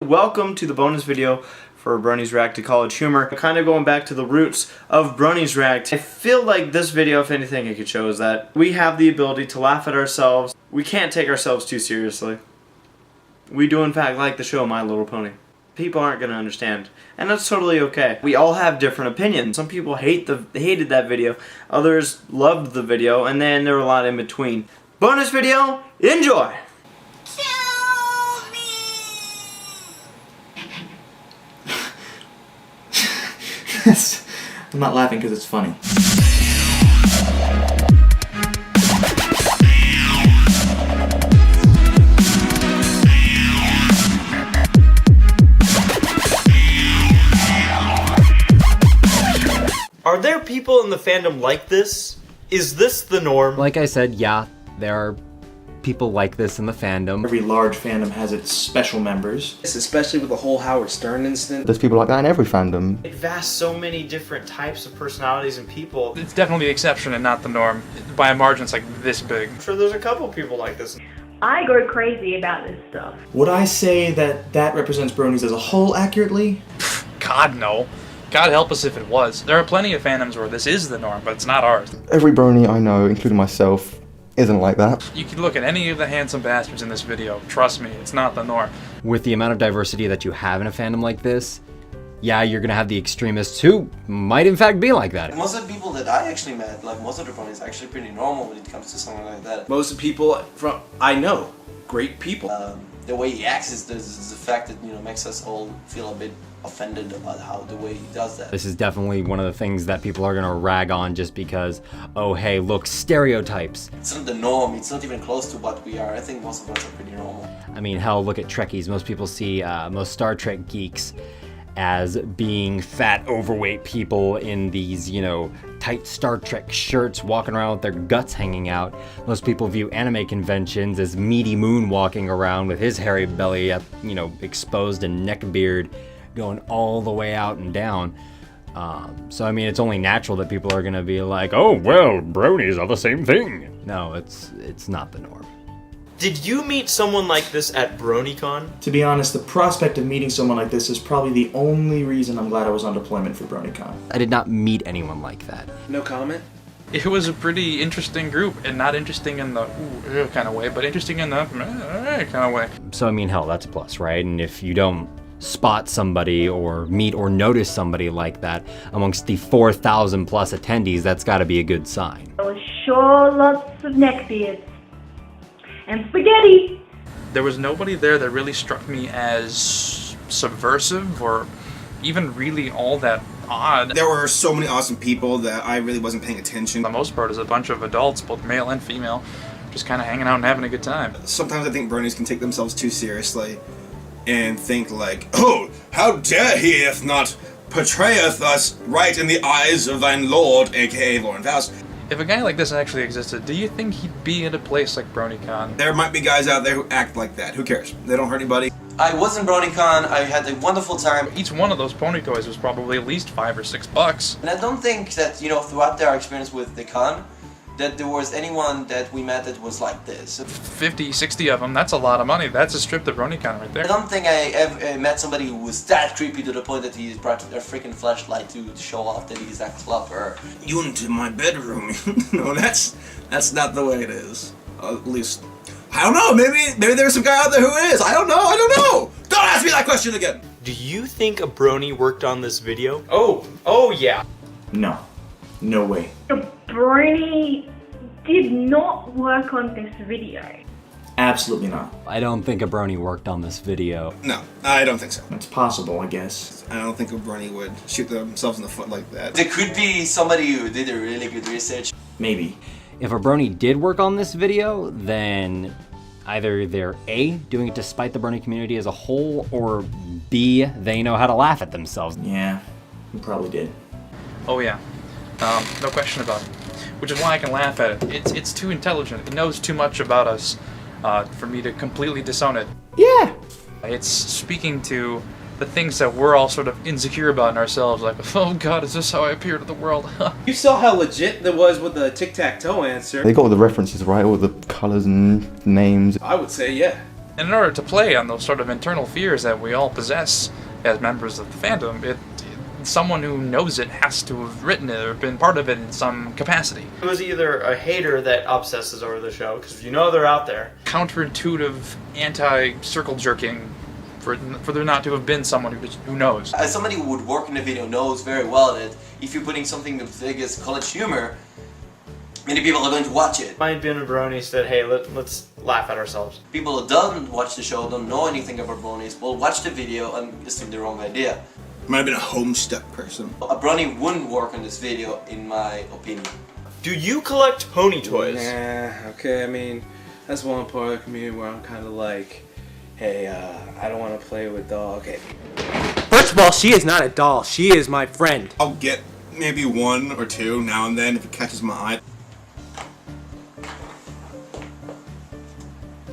welcome to the bonus video for Bronies React to College Humor. Kind of going back to the roots of Bronies React. I feel like this video, if anything it could show, is that we have the ability to laugh at ourselves. We can't take ourselves too seriously. We do in fact like the show My Little Pony. People aren't going to understand, and that's totally okay. We all have different opinions. Some people hated that video, others loved the video, and then there were a lot in between. Bonus video, enjoy! I'm not laughing because it's funny. Are there people in the fandom like this? Is this the norm? Like I said, yeah, there are people like this in the fandom. Every large fandom has its special members. Especially with the whole Howard Stern incident. There's people like that in every fandom. It vast so many different types of personalities and people. It's definitely the exception and not the norm. By a margin, it's like this big. I'm sure there's a couple people like this. I go crazy about this stuff. Would I say that that represents Bronies as a whole accurately? God, no. God help us if it was. There are plenty of fandoms where this is the norm, but it's not ours. Every Brony I know, including myself, isn't like that. You can look at any of the handsome bastards in this video. Trust me, it's not the norm. With the amount of diversity that you have in a fandom like this, yeah, you're gonna have the extremists who might in fact be like that. Most of the people that I actually met, like most of the Bronies, are actually pretty normal when it comes to something like that. Most of the people I know, great people. The way he acts is the fact that, you know, makes us all feel a bit offended about how the way he does that. This is definitely one of the things that people are gonna rag on just because, oh hey, look, stereotypes. It's not the norm, it's not even close to what we are. I think most of us are pretty normal. I mean, hell, look at Trekkies. Most people see most Star Trek geeks as being fat, overweight people in these, you know, tight Star Trek shirts walking around with their guts hanging out. Most people view anime conventions as Meaty Moon walking around with his hairy belly up, you know, exposed and neck beard going all the way out and down. So I mean, it's only natural that people are gonna be like, oh well, Bronies are the same thing. No, it's not the norm. Did you meet someone like this at BronyCon? To be honest, the prospect of meeting someone like this is probably the only reason I'm glad I was on deployment for BronyCon. I did not meet anyone like that. No comment? It was a pretty interesting group, and not interesting in the ooh, kind of way, but interesting in the kind of way. So I mean, hell, that's a plus, right? And if you don't spot somebody or meet or notice somebody like that amongst the 4,000 plus attendees, that's got to be a good sign. There was sure lots of neckbeards. And spaghetti! There was nobody there that really struck me as subversive or even really all that odd. There were so many awesome people that I really wasn't paying attention. For the most part, is a bunch of adults, both male and female, just kind of hanging out and having a good time. Sometimes I think Bronies can take themselves too seriously and think like, oh, how dare he if not portrayeth us right in the eyes of thine lord, aka Lauren Faust. If a guy like this actually existed, do you think he'd be at a place like BronyCon? There might be guys out there who act like that. Who cares? They don't hurt anybody. I was in BronyCon, I had a wonderful time. Each one of those pony toys was probably at least $5 or $6. And I don't think that, you know, throughout our experience with the con, that there was anyone that we met that was like this. 50, 60 of them, that's a lot of money. That's a strip of BronyCon right there. I don't think I ever met somebody who was that creepy to the point that he brought a freaking flashlight to show off that he's a clubber. You into my bedroom. No, that's not the way it is. At least, I don't know, maybe there's some guy out there who is. I don't know. Don't ask me that question again. Do you think a Brony worked on this video? Oh yeah. No. No way. The Brony did not work on this video. Absolutely not. I don't think a Brony worked on this video. No, I don't think so. It's possible, I guess. I don't think a Brony would shoot themselves in the foot like that. There could be somebody who did a really good research. Maybe. If a Brony did work on this video, then either they're A, doing it to spite the Brony community as a whole, or B, they know how to laugh at themselves. Yeah, he probably did. Oh yeah. No question about it. Which is why I can laugh at it. It's too intelligent. It knows too much about us for me to completely disown it. Yeah! It's speaking to the things that we're all sort of insecure about in ourselves, like, oh god, is this how I appear to the world? You saw how legit that was with the tic-tac-toe answer. They got all the references right, all the colours and names. I would say, yeah. And in order to play on those sort of internal fears that we all possess as members of the fandom, someone who knows it has to have written it or been part of it in some capacity. It was either a hater that obsesses over the show, because you know they're out there. Counterintuitive, anti-circle jerking for there not to have been someone who knows. As somebody who would work in the video knows very well that if you're putting something as big as college humor, many people are going to watch it. Might have been a Brony said, hey, let's laugh at ourselves. People who don't watch the show, don't know anything about Bronies, will watch the video and assume the wrong idea. Might have been a homestuck person. A Brony wouldn't work on this video, in my opinion. Do you collect pony toys? Nah, okay, I mean, that's one part of the community where I'm kind of like, hey, I don't want to play with doll. Okay. First of all, she is not a doll. She is my friend. I'll get maybe one or two now and then if it catches my eye.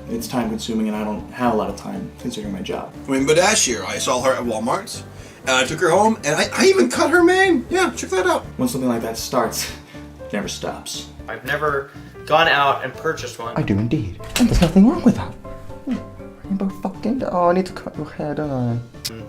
It's time consuming and I don't have a lot of time considering my job. I mean, but last year I saw her at Walmart, and I took her home, and I even cut her mane. Yeah, check that out. When something like that starts, it never stops. I've never gone out and purchased one. I do indeed. And there's nothing wrong with that. Rainbow fucking... Oh, I need to cut your hair, don't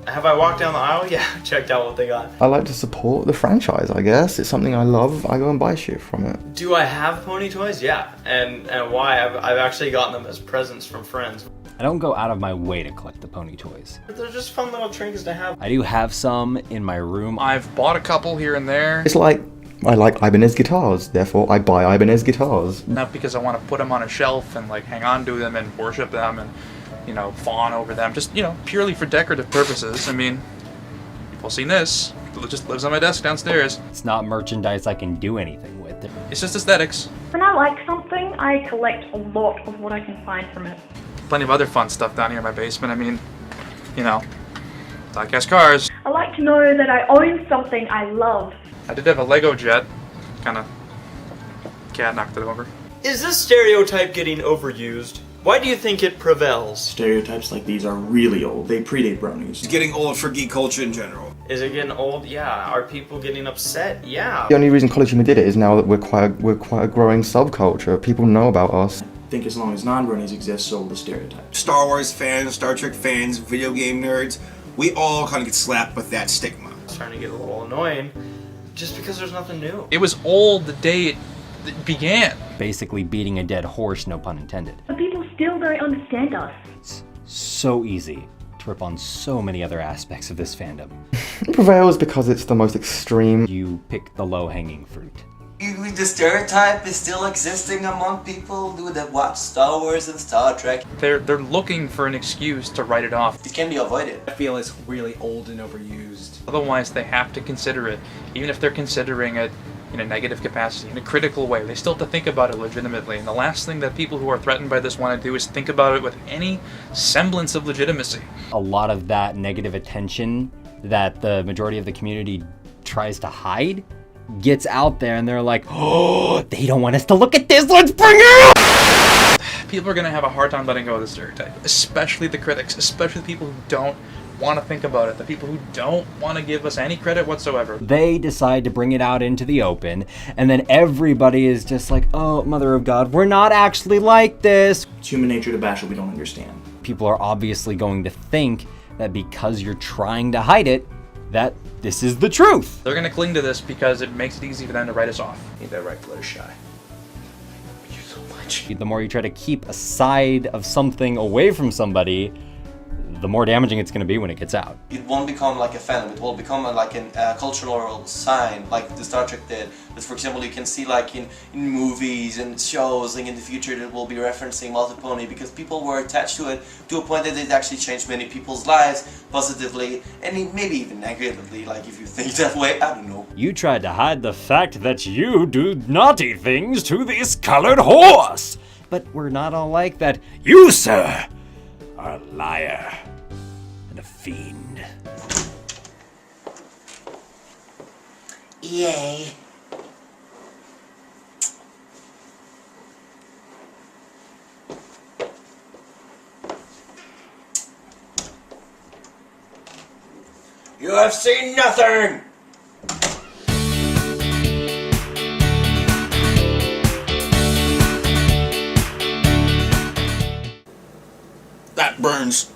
I? Have I walked down the aisle? Yeah, checked out what they got. I like to support the franchise, I guess. It's something I love. I go and buy shit from it. Do I have pony toys? Yeah. And why? I've actually gotten them as presents from friends. I don't go out of my way to collect the pony toys. They're just fun little trinkets to have. I do have some in my room. I've bought a couple here and there. It's like, I like Ibanez guitars, therefore I buy Ibanez guitars. Not because I want to put them on a shelf and like hang on to them and worship them and, you know, fawn over them. Just, you know, purely for decorative purposes. I mean, you've all seen this. It just lives on my desk downstairs. It's not merchandise I can do anything with. It's just aesthetics. When I like something, I collect a lot of what I can find from it. Plenty of other fun stuff down here in my basement. I mean, you know, diecast cars. I like to know that I own something I love. I did have a Lego jet. Kind of, cat knocked it over. Is this stereotype getting overused? Why do you think it prevails? Stereotypes like these are really old. They predate Bronies. It's getting old for geek culture in general. Is it getting old? Yeah. Are people getting upset? Yeah. The only reason College Humor did it is now that we're quite a growing subculture. People know about us. I think as long as non-Bronies exist, so will the stereotypes. Star Wars fans, Star Trek fans, video game nerds, we all kind of get slapped with that stigma. It's starting to get a little annoying just because there's nothing new. It was old the day it began. Basically beating a dead horse, no pun intended. But people still don't understand us. It's so easy to rip on so many other aspects of this fandom. It prevails because it's the most extreme. You pick the low-hanging fruit. The stereotype is still existing among people that watch Star Wars and Star Trek. They're looking for an excuse to write it off. It can be avoided. I feel it's really old and overused. Otherwise, they have to consider it, even if they're considering it in a negative capacity, in a critical way. They still have to think about it legitimately. And the last thing that people who are threatened by this want to do is think about it with any semblance of legitimacy. A lot of that negative attention that the majority of the community tries to hide gets out there, and they're like, oh, they don't want us to look at this, let's bring it out! People are going to have a hard time letting go of the stereotype, especially the critics, especially the people who don't want to think about it, the people who don't want to give us any credit whatsoever. They decide to bring it out into the open, and then everybody is just like, oh, mother of God, we're not actually like this. It's human nature to bash what we don't understand. People are obviously going to think that because you're trying to hide it, that this is the truth. They're going to cling to this because it makes it easy for them to write us off. Ain't that right, Fluttershy? You so much. The more you try to keep a side of something away from somebody, the more damaging it's going to be when it gets out. It won't become like a fandom, it will become like a cultural sign, like the Star Trek did. That, for example, you can see like in movies and shows, like in the future that will be referencing multi-pony, because people were attached to it to a point that it actually changed many people's lives positively, and maybe even negatively, like if you think that way, I don't know. You tried to hide the fact that you do naughty things to this colored horse. But we're not all like that. You, sir, are a liar and a fiend. Yay. You have seen nothing! That burns.